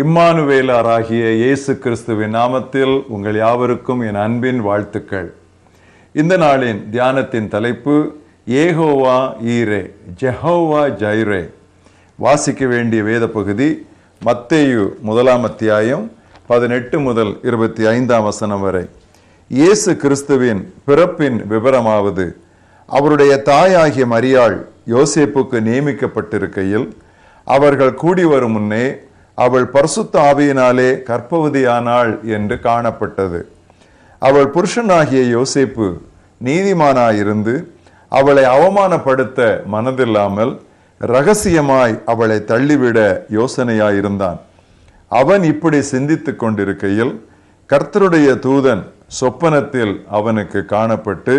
இம்மானுவேலராகிய இயேசு கிறிஸ்துவின் நாமத்தில் உங்கள் யாவருக்கும் என் அன்பின் வாழ்த்துக்கள். இந்த நாளின் தியானத்தின் தலைப்பு யெகோவா ஈரே, ஜெகோவா ஜைரே. வாசிக்க வேண்டிய வேத பகுதி மத்தேயு 1 அத்தியாயம் 18 முதல் 25 வசனம் வரை. இயேசு கிறிஸ்துவின் பிறப்பின் விவரமாவது, அவருடைய தாயாகிய மரியாள் யோசேப்புக்கு நியமிக்கப்பட்டிருக்கையில் அவர்கள் கூடி வரும் முன்னே அவள் பரிசுத்த ஆவியினாலே கர்ப்பவதியானாள் என்று காணப்பட்டது. அவள் புருஷனாகிய யோசேப்பு நீதிமானாயிருந்து அவளை அவமானப்படுத்த மனதில்லாமல் இரகசியமாய் அவளை தள்ளிவிட யோசனையாயிருந்தான். அவன் இப்படி சிந்தித்துக் கொண்டிருக்கையில் கர்த்தருடைய தூதன் சொப்பனத்தில் அவனுக்கு காணப்பட்டு,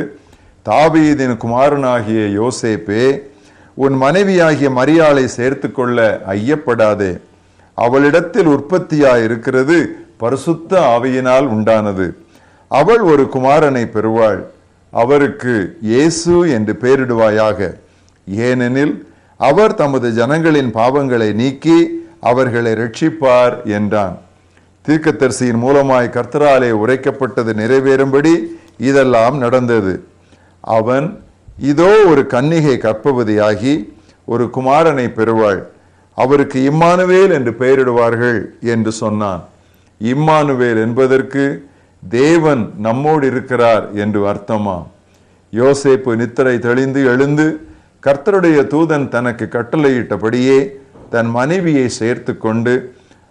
தாவீதின் குமாரனாகிய யோசேப்பே, உன் மனைவியாகிய மரியாளை சேர்த்து கொள்ள ஐயப்படாதே. அவளிடத்தில் உற்பத்தியாயிருக்கிறது பரிசுத்த ஆவியினால் உண்டானது. அவள் ஒரு குமாரனை பெறுவாள். அவருக்கு இயேசு என்று பெயரிடுவாயாக. ஏனெனில் அவர் தமது ஜனங்களின் பாவங்களை நீக்கி அவர்களை இரட்சிப்பார் என்றான். தீர்க்கதரிசியின் மூலமாய் கர்த்தராலே உரைக்கப்பட்டது நிறைவேறும்படி இதெல்லாம் நடந்தது. அவன், இதோ ஒரு கன்னிகை கர்ப்பவதியாகி ஒரு குமாரனை பெறுவாள். அவருக்கு இம்மானுவேல் என்று பெயரிடுவார்கள் என்று சொன்னான். இம்மானுவேல் என்பதற்கு தேவன் நம்மோடு இருக்கிறார் என்று அர்த்தமாம். யோசேப்பு நித்திரை தெளிந்து எழுந்து கர்த்தருடைய தூதன் தனக்கு கட்டளையிட்டபடியே தன் மனைவியை சேர்த்து கொண்டு,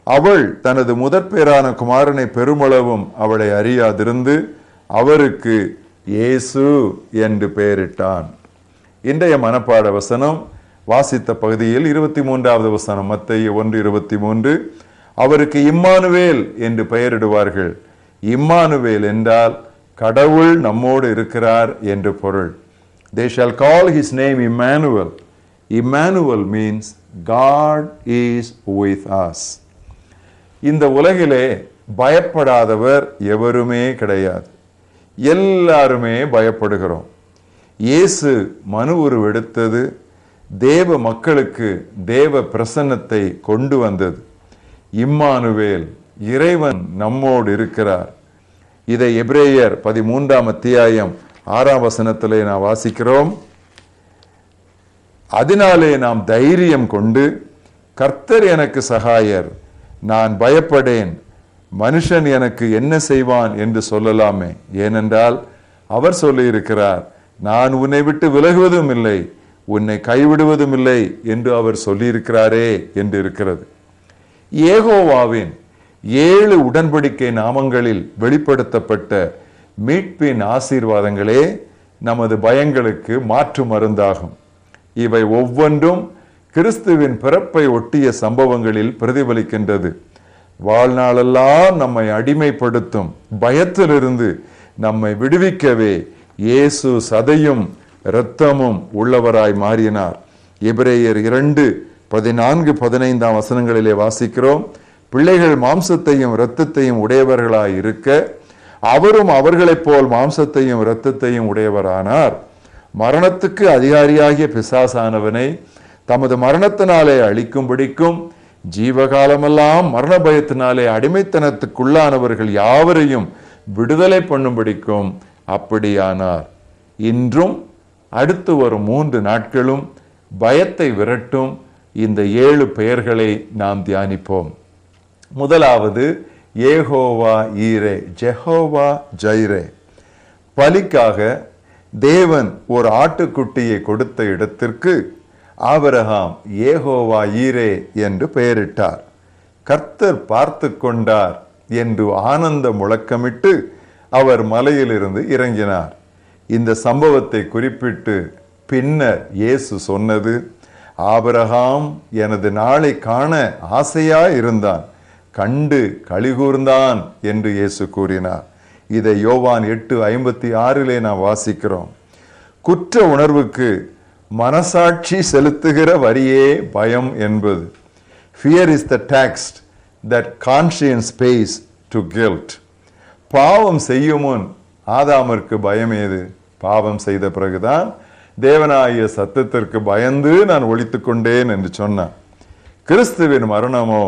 அவள் தனது முதற்பேரான குமாரனை பெருமளவும் அவளை அறியாதிருந்து அவருக்கு இயேசு என்று பெயரிட்டான். இன்றைய மனப்பாட வசனம் வாசித்த பகுதியில் 23வது வசனம், மத்தேயு 1:23. அவருக்கு இம்மானுவேல் என்று பெயரிடுவார்கள். இம்மானுவேல் என்றால் கடவுள் நம்மோடு இருக்கிறார் என்று பொருள். They shall call his name Emmanuel. Emmanuel means God is with us. இந்த உலகிலே பயப்படாதவர் எவருமே கிடையாது. எல்லாருமே பயப்படுகிறோம். இயேசு மனு உருவெடுத்தது தேவ மக்களுக்கு தேவ பிரசன்னத்தை கொண்டு வந்தது. இம்மானுவேல், இறைவன் நம்மோடு இருக்கிறார். இதை எபிரேயர் 13 அத்தியாயம் 6 வசனத்திலே நாம் வாசிக்கிறோம். அதனாலே நாம் தைரியம் கொண்டு, கர்த்தர் எனக்கு சகாயர், நான் பயப்படேன், மனுஷன் எனக்கு என்ன செய்வான் என்று சொல்லலாமே. ஏனென்றால் அவர் சொல்லியிருக்கிறார், நான் உன்னை விட்டு விலகுவதும் இல்லை, உன்னை கைவிடுவதும் இல்லை என்று அவர் சொல்லியிருக்கிறாரே என்று இருக்கிறது. யெகோவாவின் 7 உடன்படிக்கை நாமங்களில் வெளிப்படுத்தப்பட்ட மீட்பின் ஆசீர்வாதங்களே நமது பயங்களுக்கு மாற்று மருந்தாகும். இவை ஒவ்வொன்றும் கிறிஸ்துவின் பிறப்பை ஒட்டிய சம்பவங்களில் பிரதிபலிக்கின்றது. வாழ்நாளெல்லாம் நம்மை அடிமைப்படுத்தும் பயத்திலிருந்து நம்மை விடுவிக்கவே இயேசு சதையும் இரத்தமும் உள்ளவராய் மாறினார். எபிரேயர் 2:14-15 வசனங்களிலே வாசிக்கிறோம். பிள்ளைகள் மாம்சத்தையும் இரத்தத்தையும் உடையவர்களாய் இருக்க அவரும் அவர்களைப் போல் மாம்சத்தையும் இரத்தத்தையும் உடையவரானார். மரணத்துக்கு அதிகாரியாகிய பிசாசானவனை தமது மரணத்தினாலே அழிக்கும்படிக்கும் ஜீவகாலமெல்லாம் மரண பயத்தினாலே அடிமைத்தனத்துக்குள்ளானவர்கள் யாவரையும் விடுதலை பண்ணும்படிக்கும் அப்படியானார். இன்றும் அடுத்து வரும் 3 நாட்களும் பயத்தை விரட்டும் இந்த 7 பெயர்களை நாம் தியானிப்போம். முதலாவது யெகோவா ஈரே, ஜெகோவா ஜைரே. பலிக்காக தேவன் ஒரு ஆட்டுக்குட்டியை கொடுத்த இடத்திற்கு ஆபிரகாம் யெகோவா ஈரே என்று பெயரிட்டார். கர்த்தர் பார்த்து கொண்டார் என்று ஆனந்த முழக்கமிட்டு அவர் மலையிலிருந்து இறங்கினார். இந்த சம்பவத்தை குறிப்பிட்டு பின்னர் இயேசு சொன்னது, ஆபிரகாம் எனது நாளை காண ஆசையாய் இருந்தான், கண்டு களிகூர்ந்தான் என்று இயேசு கூறினார். இதை யோவான் 8:56 நாம் வாசிக்கிறோம். குற்ற உணர்வுக்கு மனசாட்சி செலுத்துகிற வரியே பயம் என்பது. Fear is the tax that conscience pays to guilt. பாவம் செய்யும் முன் ஆதாமிற்கு பயம் ஏது? பாவம் செய்த பிறகுதான் தேவனாகிய சத்தத்திற்கு பயந்து நான் ஒளித்துக் கொண்டேன் என்று சொன்னான். கிறிஸ்துவின் மரணமோ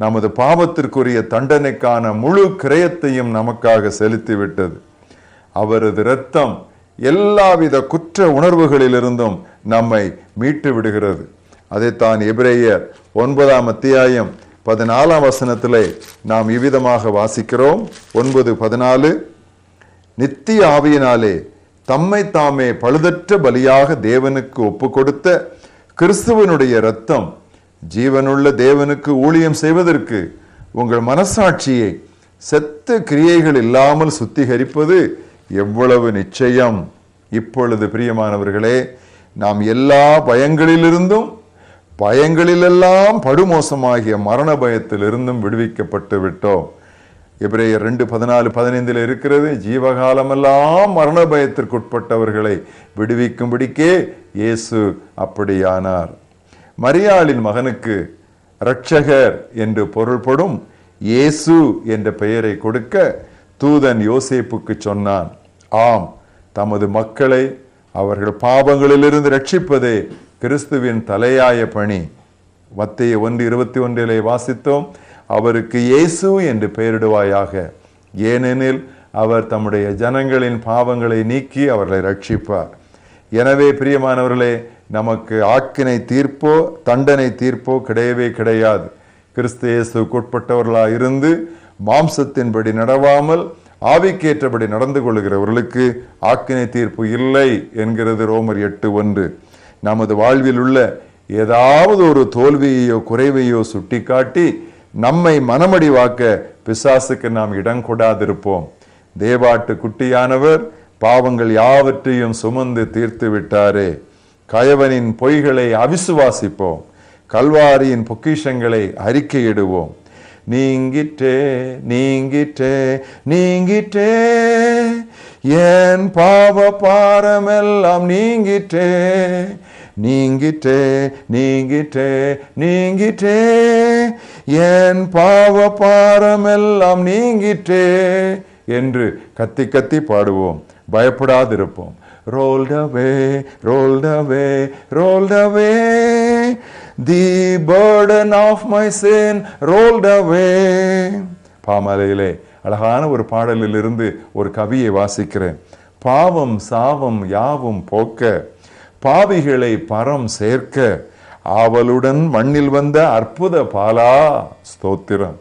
நமது பாவத்திற்குரிய தண்டனைக்கான முழு கிரயத்தையும் நமக்காக செலுத்திவிட்டது. அவரது இரத்தம் எல்லாவித குற்ற உணர்வுகளிலிருந்தும் நம்மை மீட்டு விடுகிறது. அதைத்தான் எபிரேயர் 9ஆம் அத்தியாயம் 14ஆம் வசனத்திலே நாம் இவ்விதமாக வாசிக்கிறோம். 9:14, நித்திய ஆவியினாலே தம்மை தாமே பழுதற்ற பலியாக தேவனுக்கு ஒப்பு கொடுத்த கிறிஸ்துவனுடைய இரத்தம் ஜீவனுள்ள தேவனுக்கு ஊழியம் செய்வதற்கு உங்கள் மனசாட்சியை செத்த கிரியைகள் இல்லாமல் சுத்திகரிப்பது எவ்வளவு நிச்சயம். இப்பொழுது பிரியமானவர்களே, நாம் எல்லா பயங்களிலெல்லாம் படுமோசமாகிய மரண பயத்திலிருந்தும் விடுவிக்கப்பட்டு விட்டோம். எபிரேயர் 2:14-15 இருக்கிறது. ஜீவகாலமெல்லாம் மரண பயத்திற்குட்பட்டவர்களை விடுவிக்கும்படிக்கே இயேசு அப்படியானார். மரியாளின் மகனுக்கு இரட்சகர் என்று பொருள்படும் இயேசு என்ற பெயரை கொடுக்க தூதன் யோசேப்புக்கு சொன்னான். ஆம், தமது மக்களை அவர்கள் பாவங்களிலிருந்து ரட்சிப்பதே கிறிஸ்துவின் தலையாய பணி. மத்தேயு 1:21 வாசித்தோம். அவருக்கு இயேசு என்று பெயரிடுவாயாக, ஏனெனில் அவர் தம்முடைய ஜனங்களின் பாவங்களை நீக்கி அவர்களை ரட்சிப்பார். எனவே பிரியமானவர்களே, நமக்கு ஆக்கினை தீர்ப்போ தண்டனை தீர்ப்போ கிடையவே கிடையாது. கிறிஸ்து இயேசுக்குட்பட்டவர்களாக இருந்து மாம்சத்தின்படி நடவாமல் ஆவிக்கேற்றபடி நடந்து கொள்கிறவர்களுக்கு ஆக்கினை தீர்ப்பு இல்லை என்கிறது ரோமர் 8:1. நமது வாழ்வில் உள்ள ஏதாவது ஒரு தோல்வியையோ குறைவையோ சுட்டிக்காட்டி நம்மை மனமடிவாக்க பிசாசுக்கு நாம் இடம் கொடாதிருப்போம். தேவாட்டு குட்டியானவர் பாவங்கள் யாவற்றையும் சுமந்து தீர்த்து விட்டாரே. கயவனின் பொய்களை அவிசுவாசிப்போம், கல்வாரியின் பொக்கிஷங்களை அறிக்கையிடுவோம். நீங்கிட்டே நீங்கிட்டே நீங்கிட்டே என் பாவ பாரமெல்லாம் நீங்கிட்டே நீங்கிட்டே நீங்கிட்டே நீங்கிட்டே என் பாவ பாரமெல்லாம் நீங்கிட்டே என்று கத்தி கத்தி பாடுவோம். பயப்படாதிருப்போம். rolled away, rolled away, rolled away, the burden of my sin rolled away. பாமாலையிலே அழகான ஒரு பாடலில் இருந்து ஒரு கவியை வாசிக்கிறேன். பாவம் சாவம் யாவும் போக்க, பாவிகளை பரம் சேர்க்க, ஆவலுடன் மண்ணில் வந்த அற்புத பாலா ஸ்தோத்திரம்.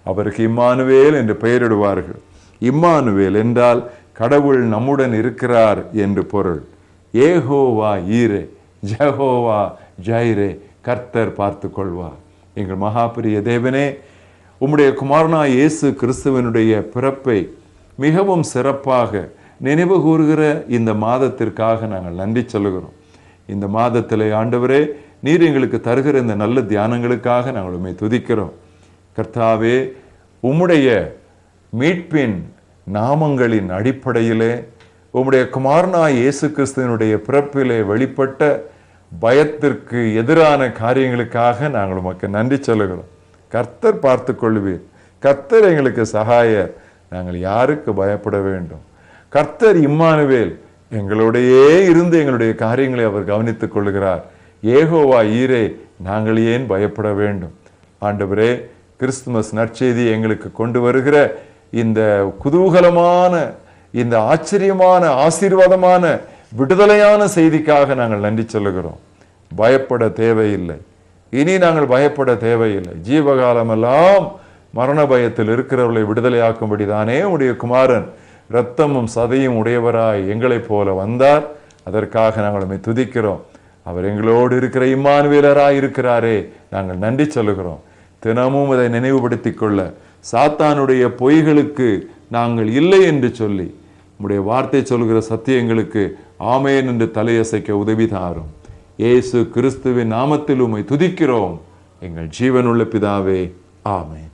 அவருக்கு இம்மானுவேல் என்று பெயரிடுவார்கள். இம்மானுவேல் என்றால் கடவுள் நம்முடன் இருக்கிறார் என்று பொருள். ஏகோவா ஈரே, ஜெகோவா ஜைரே, கர்த்தர் பார்த்து கொள்வார். எங்கள் மகாபிரிய தேவனே, உம்முடைய குமாரனாய் இயேசு கிறிஸ்துவனுடைய பிறப்பை மிகவும் சிறப்பாக நினைவு கூறுகிற இந்த மாதத்திற்காக நாங்கள் நன்றி சொல்லுகிறோம். இந்த மாதத்திலே ஆண்டவரே, நீர் எங்களுக்கு தருகிற இந்த நல்ல தியானங்களுக்காக நாங்கள் உம்மை துதிக்கிறோம். கர்த்தாவே, உம்முடைய மீட்பின் நாமங்களின் அடிப்படையிலே உம்முடைய குமாரனாய் இயேசு கிறிஸ்துவினுடைய பிறப்பிலே வெளிப்பட்ட பயத்திற்கு எதிரான காரியங்களுக்காக நாங்கள் உமக்கு நன்றி சொல்லுகிறோம். கர்த்தர் பார்த்து கொள்வீர். கர்த்தர் எங்களுக்கு சகாயர். நாங்கள் யாருக்கு பயப்பட வேண்டும்? கர்த்தர் இம்மானுவேல் எங்களோடையே இருந்து எங்களுடைய காரியங்களை அவர் கவனித்துக் கொள்கிறார். ஏகோவா ஈரே, நாங்கள் ஏன் பயப்பட வேண்டும்? ஆண்டவரே, கிறிஸ்துமஸ் நற்செய்தி எங்களுக்கு கொண்டு வருகிற இந்த குதூகலமான, இந்த ஆச்சரியமான, ஆசீர்வாதமான, விடுதலையான செய்திக்காக நாங்கள் நன்றி சொல்லுகிறோம். பயப்பட தேவையில்லை. இனி நாங்கள் பயப்பட தேவையில்லை. ஜீவகாலமெல்லாம் மரண பயத்தில் இருக்கிறவர்களை விடுதலையாக்கும்படி தானே உடைய குமாரன் இரத்தமும் சதையும் உடையவராய் எங்களைப் போல வந்தார். அதற்காக நாங்கள் நம்மை துதிக்கிறோம். அவர் எங்களோடு இருக்கிற இம்மானுவேலராய் இருக்கிறாரே, நாங்கள் நன்றி சொல்லுகிறோம். தினமும் அதை நினைவுபடுத்திக் கொள்ள, சாத்தானுடைய பொய்களுக்கு நாங்கள் இல்லை என்று சொல்லி உம்முடைய வார்த்தை சொல்கிற சத்தியங்களுக்கு ஆமேன் என்று தலையசைக்க உதவி தாரும். இயேசு கிறிஸ்துவின் நாமத்தில் உம்மை துதிக்கிறோம் எங்கள் ஜீவனுள்ள பிதாவே, ஆமேன்.